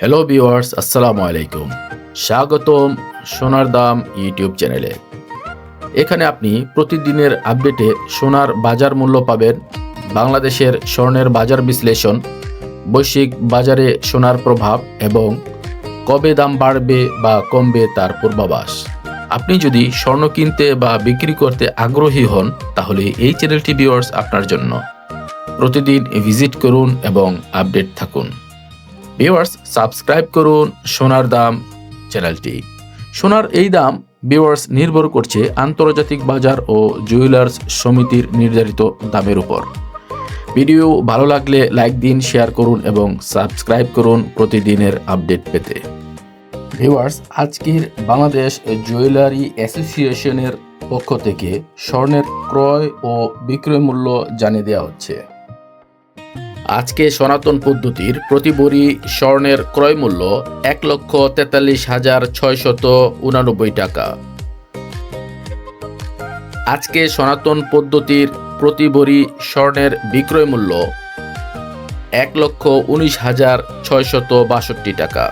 Hello viewers, আসসালামু আলাইকুম। স্বাগতম সোনার দাম ইউটিউব চ্যানেলে। এখানে আপনি প্রতিদিনের আপডেটে সোনার বাজার মূল্য পাবেন, বাংলাদেশের স্বর্ণের বাজার বিশ্লেষণ, বৈশ্বিক বাজারে সোনার প্রভাব এবং কবে দাম বাড়বে বা কমবে তার পূর্বাভাস। আপনি যদি স্বর্ণ কিনতে বা বিক্রি করতে আগ্রহী হন তাহলে এই চ্যানেলটি ভিউয়ার্স আপনার জন্য। প্রতিদিন ভিজিট করুন এবং আপডেট থাকুন। ভিউয়ার্স, সাবস্ক্রাইব করুন সোনার দাম চ্যানেলটি। সোনার এই দাম ভিউয়ার্স নির্ভর করছে আন্তর্জাতিক বাজার ও জুয়েলার্স সমিতির নির্ধারিত দামের উপর। ভিডিও ভালো লাগলে লাইক দিন, শেয়ার করুন এবং সাবস্ক্রাইব করুন প্রতিদিনের আপডেট পেতে। ভিউয়ার্স, আজকের বাংলাদেশ জুয়েলারি অ্যাসোসিয়েশনের পক্ষ থেকে স্বর্ণের ক্রয় ও বিক্রয় মূল্য জানিয়ে দেওয়া হচ্ছে। আজকে সনাতন পদ্ধতির প্রতি ভরি স্বর্ণের ক্রয় মূল্য ১,৪৩,৬৮৯ টাকা। আজকে সনাতন পদ্ধতির প্রতি ভরি স্বর্ণের বিক্রয় মূল্য ১,১৯,৬৬২ টাকা।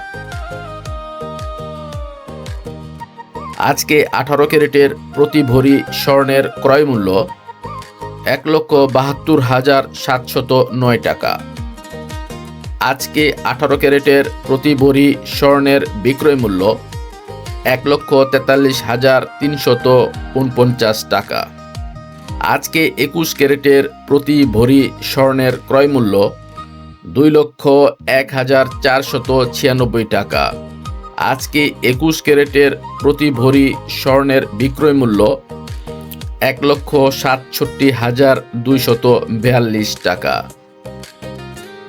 আজকে ১৮ ক্যারেটের প্রতি ভরি স্বর্ণের ক্রয় মূল্য ১,৭২,৭০৯ টাকা। আজকে ১৮ ক্যারেটের প্রতি ভরি স্বর্ণের বিক্রয় মূল্য ১,৪৩,৩৪৯ টাকা। আজকে ২১ ক্যারেটের প্রতি ভরি স্বর্ণের ক্রয় মূল্য ২,০১,৪৯৬ টাকা। আজকে ২১ ক্যারেটের প্রতি ভরি স্বর্ণের বিক্রয় মূল্য ১,৬৭,২৪২ টাকা।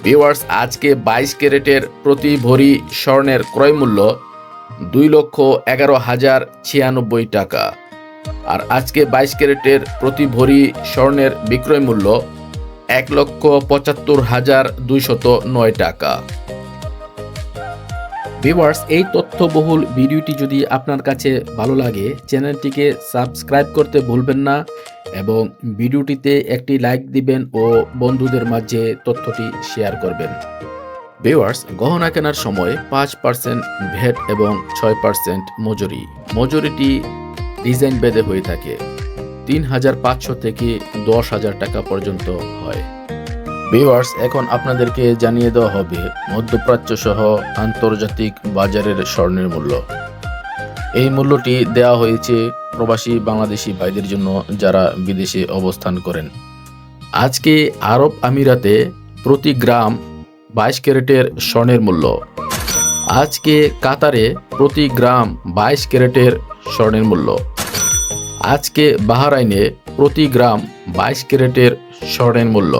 ভিউয়ার্স, আজকে ২২ ক্যারেটের প্রতি ভরি স্বর্ণের ক্রয় মূল্য ২,১১,০৯৬ টাকা। আর আজকে ২২ ক্যারেটের প্রতি ভরি স্বর্ণের বিক্রয় মূল্য ১,৭৫,২০৯ টাকা। ভিউয়ার্স, এই তথ্যবহুল ভিডিওটি যদি আপনার কাছে ভালো লাগে চ্যানেলটিকে সাবস্ক্রাইব করতে ভুলবেন না এবং ভিডিওটিতে একটি লাইক দিবেন ও বন্ধুদের মাঝে তথ্যটি শেয়ার করবেন। ভিউয়ার্স, গহনা কেনার সময় ৫% ভ্যাট এবং ৬% মজুরিটি ডিজাইন ভেদে হয়ে থাকে। ৩,৫০০ থেকে ১০,০০০ টাকা পর্যন্ত হয়। ভিউয়ার্স, এখন আপনাদেরকে জানিয়ে দেওয়া হবে মধ্যপ্রাচ্য সহ আন্তর্জাতিক বাজারের স্বর্ণের মূল্য। এই মূল্যটি দেওয়া হয়েছে প্রবাসী বাংলাদেশি ভাইদের জন্য যারা বিদেশে অবস্থান করেন। আজকে আরব আমিরাতে প্রতি গ্রাম ২২ ক্যারেটের স্বর্ণের মূল্য। আজকে কাতারে প্রতি গ্রাম ২২ ক্যারেটের স্বর্ণের মূল্য। আজকে বাহরাইনে প্রতি গ্রাম ২২ ক্যারেটের স্বর্ণের মূল্য।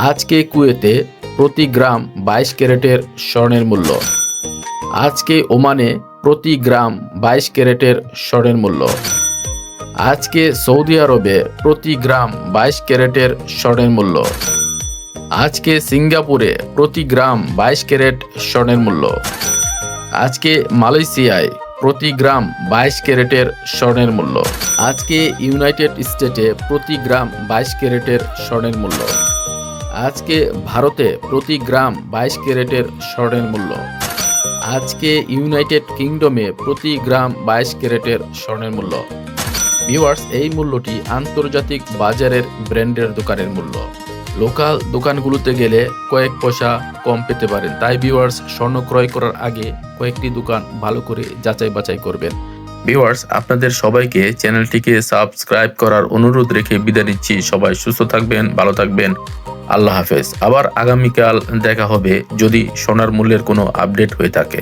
আজকে কুয়েতে প্রতি গ্রাম ২২ ক্যারেটের স্বর্ণের মূল্য। আজকে ওমানে প্রতি গ্রাম ২২ ক্যারেটের স্বর্ণের মূল্য। আজকে সৌদি আরবে প্রতি গ্রাম ২২ ক্যারেটের স্বর্ণের মূল্য। আজকে সিঙ্গাপুরে প্রতি গ্রাম ২২ ক্যারেট স্বর্ণের মূল্য। আজকে মালয়েশিয়ায় প্রতি গ্রাম ২২ ক্যারেটের স্বর্ণের মূল্য। আজকে ইউনাইটেড স্টেটে প্রতি গ্রাম ২২ ক্যারেটের স্বর্ণের মূল্য। আজকে ভারতে প্রতি গ্রাম ২২ ক্যারেটের স্বর্ণের মূল্য। আজকে ইউনাইটেড কিংডমে প্রতি গ্রাম ২২ ক্যারেটের স্বর্ণের মূল্য। ভিউয়ার্স, এই মূল্যটি আন্তর্জাতিক বাজারের ব্র্যান্ডের দোকানের মূল্য। লোকাল দোকানগুলোতে গেলে কয়েক পয়সা কম পেতে পারেন, তাই ভিউয়ার্স স্বর্ণ ক্রয় করার আগে কয়েকটি দোকান ভালো করে যাচাই বাছাই করবেন। ভিউয়ার্স, আপনাদের সবাইকে চ্যানেলটিকে সাবস্ক্রাইব করার অনুরোধ রেখে বিদায় নিচ্ছি। সবাই সুস্থ থাকবেন, ভালো থাকবেন। আল্লাহ হাফেজ। আবার আগামীকাল দেখা হবে যদি সোনার মূল্যের কোনো আপডেট হয়ে থাকে।